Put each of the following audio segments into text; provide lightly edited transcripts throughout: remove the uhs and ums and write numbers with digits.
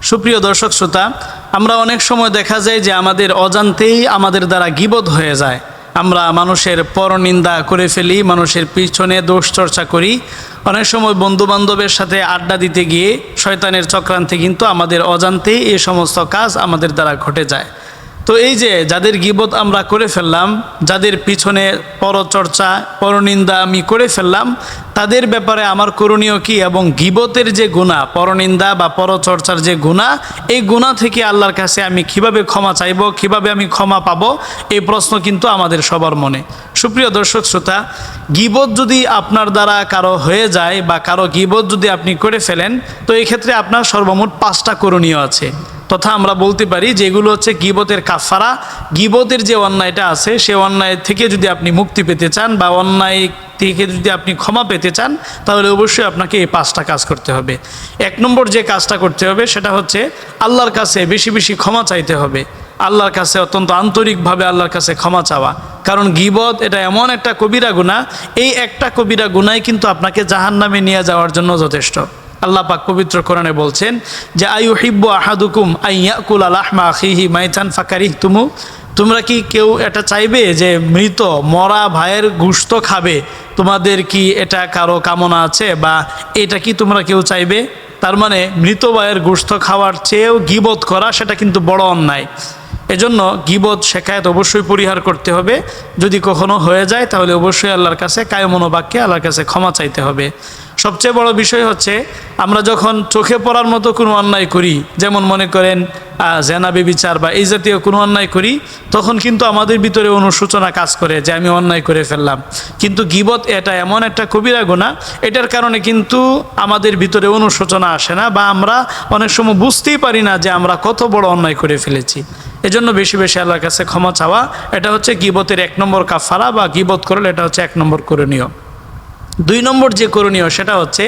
সুপ্রিয় দর্শক শ্রোতা, আমরা অনেক সময় দেখা যায় যে আমাদের অজান্তেই আমাদের দ্বারা গীবত হয়ে যায়। আমরা মানুষের পরনিন্দা করে ফেলি, মানুষের পিছনে দোষ চর্চা করি। অনেক সময় বন্ধুবান্ধবের সাথে আড্ডা দিতে গিয়ে শয়তানের চক্রান্তে কিন্তু আমাদের অজান্তেই এই সমস্ত কাজ আমাদের দ্বারা ঘটে যায়। তো এই যে যাদের গীবত আমরা করে ফেললাম, যাদের পিছনে পরচর্চা পরনিন্দা আমি করে ফেললাম, তাদের ব্যাপারে আমার করণীয় কি, এবং গীবতের যে গুনাহ, পরনিন্দা বা পরচর্চার যে গুনাহ, এই গুনাহ থেকে আল্লাহর কাছে আমি কিভাবে ক্ষমা চাইব, কিভাবে আমি ক্ষমা পাবো, এই প্রশ্ন কিন্তু আমাদের সবার মনে। সুপ্রিয় দর্শক শ্রোতা, গীবত যদি আপনার দ্বারা কারো হয়ে যায় বা কারো গীবত যদি আপনি করে ফেলেন, তো এই ক্ষেত্রে আপনার সর্বমোট 5টা করণীয় আছে। তথা আমরা বলতে পারি যেগুলো হচ্ছে গীবতের কাফারা। গীবতের যে অন্যায়টা আছে, সে অন্যায় থেকে যদি আপনি মুক্তি পেতে চান বা অন্যায় থেকে যদি আপনি ক্ষমা পেতে চান, তাহলে অবশ্যই আপনাকে এই 5টা কাজ করতে হবে। 1 নম্বর যে কাজটা করতে হবে সেটা হচ্ছে আল্লাহর কাছে বেশি বেশি ক্ষমা চাইতে হবে। আল্লাহর কাছে অত্যন্ত আন্তরিকভাবে আল্লাহর কাছে ক্ষমা চাওয়া। কারণ গীবত এটা এমন একটা কবিরা গুনাহ, এই একটা কবিরা গুনাহই কিন্তু আপনাকে জাহান্নামে নিয়ে যাওয়ার জন্য যথেষ্ট। আল্লাহ পাক পবিত্র কোরআনে বলছেন যে আইয়ুহিব্বু আহাদুকুম আইয়াকুলা লাহমা আখিহি মাইতান ফাকারিহতুমু, তোমরা কি কেউ এটা চাইবে যে মৃত মরা ভাইয়ের গোশত খাবে? তোমাদের কি এটা কারো কামনা আছে, বা এটা কি তোমরা কেউ চাইবে? তার মানে মৃত ভাইয়ের গোশত খাওয়ার চেয়েও গীবত করা সেটা কিন্তু বড় অন্যায়। এজন্য গীবত শেখায়ত অবশ্যই পরিহার করতে হবে। যদি কখনো হয়ে যায় তাহলে অবশ্যই আল্লাহর কাছে কায়মনোবাক্যে আল্লাহর কাছে ক্ষমা চাইতে হবে। সবচেয়ে বড় বিষয় হচ্ছে আমরা যখন চোখে পড়ার মতো কোনো অন্যায় করি, যেমন মনে করেন জেনা ব্যভিচার বা এই জাতীয় কোনো অন্যায় করি, তখন কিন্তু আমাদের ভিতরে অনুশোচনা কাজ করে যে আমি অন্যায় করে ফেললাম। কিন্তু গীবত এটা এমন একটা কবিরা গুনাহ, এটার কারণে কিন্তু আমাদের ভিতরে অনুশোচনা আসে না, বা আমরা অনেক সময় বুঝতেই পারি না যে আমরা কত বড় অন্যায় করে ফেলেছি। এজন্য বেশি বেশি আল্লাহর কাছে ক্ষমা চাওয়া, এটা হচ্ছে গীবতের 1 নম্বর কাফারা, বা গীবত করলে এটা হচ্ছে 1 নম্বর করণীয়। 2 নম্বর যে করণীয় সেটা হচ্ছে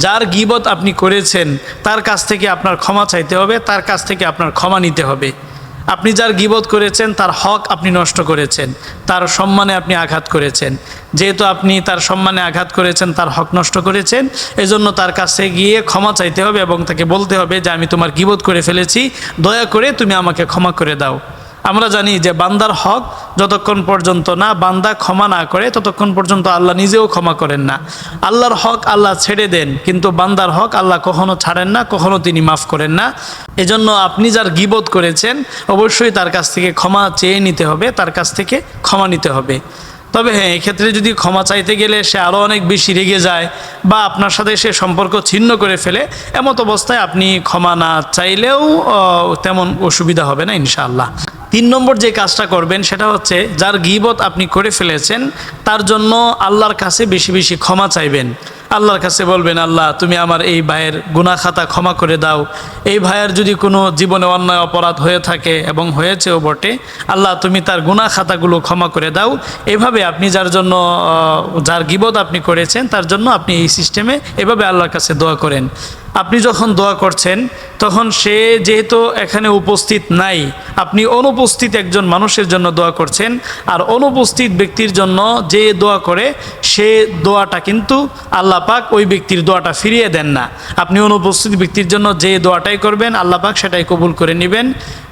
যার গীবত আপনি করেছেন তার কাছ থেকে আপনার ক্ষমা চাইতে হবে, তার কাছ থেকে আপনার ক্ষমা নিতে হবে। আপনি যার গীবত করেছেন তার হক আপনি নষ্ট করেছেন, তার সম্মানে আপনি আঘাত করেছেন। যেহেতু আপনি তার সম্মানে আঘাত করেছেন, তার হক নষ্ট করেছেন, এজন্য তার কাছে গিয়ে ক্ষমা চাইতে হবে এবং তাকে বলতে হবে যে আমি তোমার গীবত করে ফেলেছি, দয়া করে তুমি আমাকে ক্ষমা করে দাও। আমরা জানি যে বান্দার হক যতক্ষণ পর্যন্ত না বান্দা ক্ষমা না করে, ততক্ষণ পর্যন্ত আল্লাহ নিজেও ক্ষমা করেন না। আল্লাহর হক আল্লাহ ছেড়ে দেন, কিন্তু বান্দার হক আল্লাহ কখনো ছাড়েন না, কখনো তিনি মাফ করেন না। এজন্য আপনি যার গীবত করেছেন অবশ্যই তার কাছ থেকে ক্ষমা চেয়ে নিতে হবে, তার কাছ থেকে ক্ষমা নিতে হবে। তবে হ্যাঁ, এক্ষেত্রে যদি ক্ষমা চাইতে গেলে সে আরও অনেক বেশি রেগে যায় বা আপনার সাথে সে সম্পর্ক ছিন্ন করে ফেলে, এমত অবস্থায় আপনি ক্ষমা না চাইলেও তেমন অসুবিধা হবে না ইনশাআল্লাহ। 3 নম্বর যে কাজটা করবেন সেটা হচ্ছে যার গীবত আপনি করে ফেলেছেন তার জন্য আল্লাহর কাছে বেশি বেশি ক্ষমা চাইবেন। আল্লাহর কাছে বলবেন, আল্লাহ তুমি আমার এই ভাইয়ের গুনাহ খাতা ক্ষমা করে দাও। এই ভাইয়ের যদি কোনো জীবনে অন্যায় অপরাধ হয়ে থাকে, এবং হয়েছেও বটে, আল্লাহ তুমি তার গুনাহ খাতাগুলো ক্ষমা করে দাও। এভাবে আপনি যার জন্য যার গীবত আপনি করেছেন তার জন্য আপনি এই সিস্টেমে এভাবে আল্লাহর কাছে দোয়া করেন। আপনি যখন দোয়া করছেন তখন সে যেহেতু এখানে উপস্থিত নাই, আপনি অনুপস্থিত একজন মানুষের জন্য দোয়া করছেন। আর অনুপস্থিত ব্যক্তির জন্য যে দোয়া করে সে দোয়াটা কিন্তু আল্লাহ পাক ওই ব্যক্তির দোয়াটা ফিরিয়ে দেন না। আপনি অনুপস্থিত ব্যক্তির জন্য যে দোয়াটাই করবেন আল্লাহ পাক সেটাই কবুল করে নেবেন।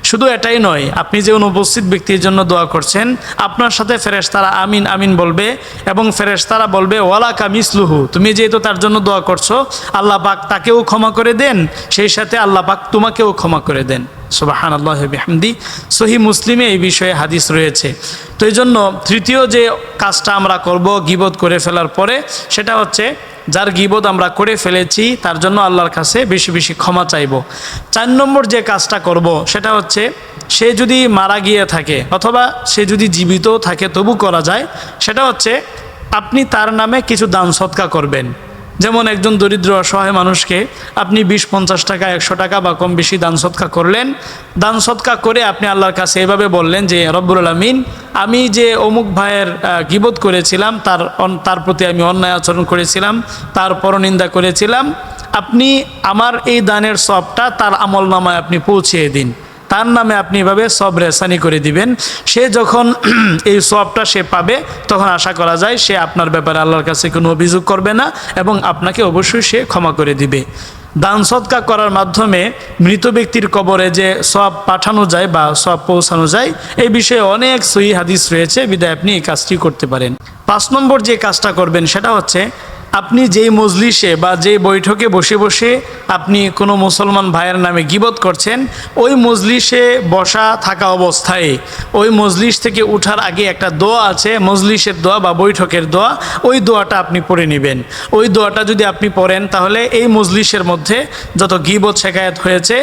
শুধু এটাই নয়, আপনি যে অনুপস্থিত ব্যক্তির জন্য দোয়া করছেন আপনার সাথে ফেরেশতারা আমিন আমিন বলবে, এবং ফেরেশতারা বলবে ওয়ালাকা মিসলুহু, তুমি যেহেতু তার জন্য দোয়া করছো আল্লাহ পাক তাকেও ক্ষমা করে দেন, সেই সাথে আল্লাহ পাক তোমাকেও ক্ষমা করে দেন। সুবহানাল্লাহ বিহামদি। সহিহ মুসলিমে এই বিষয়ে হাদিস রয়েছে। তো এই জন্য 3য় যে কাজটা আমরা করব গীবত করে ফেলার পরে, সেটা হচ্ছে যার গীবত আমরা করে ফেলেছি তার জন্য আল্লাহর কাছে বেশি বেশি ক্ষমা চাইব। 4 নম্বর যে কাজটা করব সেটা হচ্ছে সে যদি মারা গিয়ে থাকে অথবা সে যদি জীবিতও থাকে তবু করা যায়, সেটা হচ্ছে আপনি তার নামে কিছু দান সদকা করবেন। যেমন একজন দরিদ্র অসহায় মানুষকে আপনি 20-50 টাকা 100 টাকা বা কম বেশি দান সদকা করলেন। দান সদকা করে আপনি আল্লাহর কাছে এভাবে বললেন যে রব্বুল আলামিন, আমি যে অমুক ভাইয়ের গীবত করেছিলাম, তার প্রতি আমি অন্যায় আচরণ করেছিলাম, তার পরনিন্দা করেছিলাম, আপনি আমার এই দানের সবটা তার আমলনামায় আপনি পৌঁছিয়ে দিন। তার নামে আপনি এভাবে সব রেসানি করে দিবেন। সে যখন এই সবটা সে পাবে তখন আশা করা যায় সে আপনার ব্যাপারে আল্লাহর কাছে কোনো অভিযোগ করবে না, এবং আপনাকে অবশ্যই সে ক্ষমা করে দিবে। দান সদকা করার মাধ্যমে মৃত ব্যক্তির কবরে যে সওয়াব পাঠানো যায় বা সওয়াব পৌঁছানো যায়, এই বিষয়ে অনেক সহিহ হাদিস রয়েছে, বিধায় আপনি এই কাজটি করতে পারেন। 5 নম্বর যে কাজটা করবেন সেটা হচ্ছে, আপনি যেই মজলিসে বা যেই বৈঠকে বসে বসে আপনি কোনো মুসলমান ভাইয়ের নামে গীবত করছেন, ওই মজলিসে বসা থাকা অবস্থায় ওই মজলিস থেকে উঠার আগে একটা দোয়া আছে, মজলিসের দোয়া বা বৈঠকের দোয়া, ওই দোয়াটা আপনি পড়ে নেবেন। ওই দোয়াটা যদি আপনি পড়েন তাহলে এই মজলিসের মধ্যে যত গীবত শেকায়াত হয়েছে,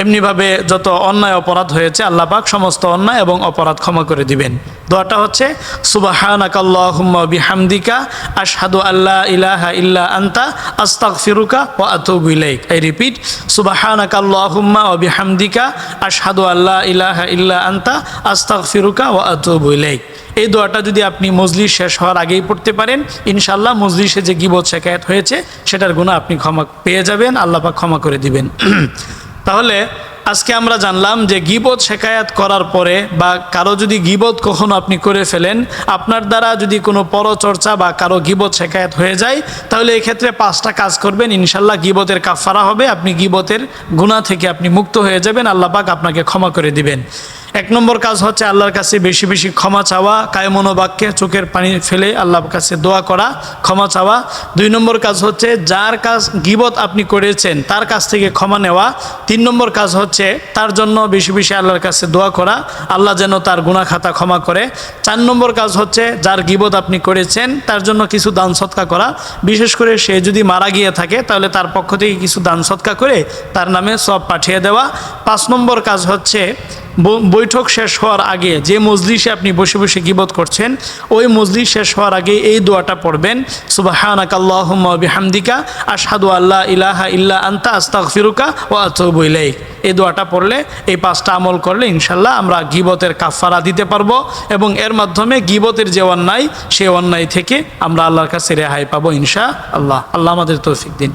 এমনিভাবে যত অন্যায় অপরাধ হয়েছে, আল্লাহ পাক সমস্ত অন্যায় এবং অপরাধ ক্ষমা করে দিবেন। দোয়াটা হচ্ছে সুবহানাকাল্লাহুম্মা বিহামদিকা আশহাদু আল্লা ইলাহা ইল্লা আনতা আস্তাগফিরুকা ওয়া আতুবু ইলাইক। আই রিপিট, সুবহানাকাল্লাহুম্মা ওয়া বিহামদিকা আশহাদু আল্লা ইলাহা ইল্লা আনতা আস্তাগফিরুকা ওয়া আতুবু ইলাইক। এই দোয়াটা যদি আপনি মজলিস শেষ হওয়ার আগেই পড়তে পারেন, ইনশাআল্লাহ মজলিসে যে গীবত শেকায়াত হয়েছে সেটার গুনাহ আপনি ক্ষমা পেয়ে যাবেন, আল্লাহ পাক ক্ষমা করে দিবেন। তাহলে আজকে আমরা জানলাম যে গীবত শেকায়াত করার পরে বা কারো যদি গীবত কখনো আপনি করে ফেলেন, আপনার দ্বারা যদি কোনো পরচর্চা বা কারো গীবত শেকায়াত হয়ে যায়, তাহলে এক্ষেত্রে 5টা কাজ করবেন, ইনশাআল্লাহ গীবতের কাফারা হবে, আপনি গীবতের গুনাহ থেকে আপনি মুক্ত হয়ে যাবেন, আল্লাহ পাক আপনাকে ক্ষমা করে দিবেন। 1 নম্বর কাজ হচ্ছে আল্লাহর কাছে বেশি বেশি ক্ষমা চাওয়া, কায়মনো বাক্যে চোখের পানি ফেলে আল্লাহর কাছে দোয়া করা, ক্ষমা চাওয়া। 2 নম্বর কাজ হচ্ছে যার কাজ গীবত আপনি করেছেন তার কাছ থেকে ক্ষমা নেওয়া। 3 নম্বর কাজ হচ্ছে তার জন্য বেশি বেশি আল্লাহর কাছে দোয়া করা, আল্লাহ যেন তার গুনাহ খাতা ক্ষমা করে। 4 নম্বর কাজ হচ্ছে যার গীবত আপনি করেছেন তার জন্য কিছু দান সদকা করা, বিশেষ করে সে যদি মারা গিয়ে থাকে তাহলে তার পক্ষ থেকে কিছু দান সদকা করে তার নামে সব পাঠিয়ে দেওয়া। 5 নম্বর কাজ হচ্ছে বৈঠক শেষ হওয়ার আগে যে মজলিসে আপনি বসে বসে গীবত করছেন, ওই মজলিস শেষ হওয়ার আগে এই দোয়াটা পড়বেন, সুবহানাকাল্লাহুম্মা ওয়া বিহামদিকা আশহাদু আল্লা ইলাহা ইল্লা আনতা আস্তাগফিরুকা ওয়া আতুবু ইলাইক। এই দোয়াটা পড়লে, এই 5টা আমল করলে ইনশাআল্লাহ আমরা গীবতের কাফারা দিতে পারবো এবং এর মাধ্যমে গীবতের যে অন্যায়, সেই অন্যায় থেকে আমরা আল্লাহর কাছে রেহাই পাবো ইনশাআল্লাহ। আল্লাহ আমাদের তৌফিক দিন।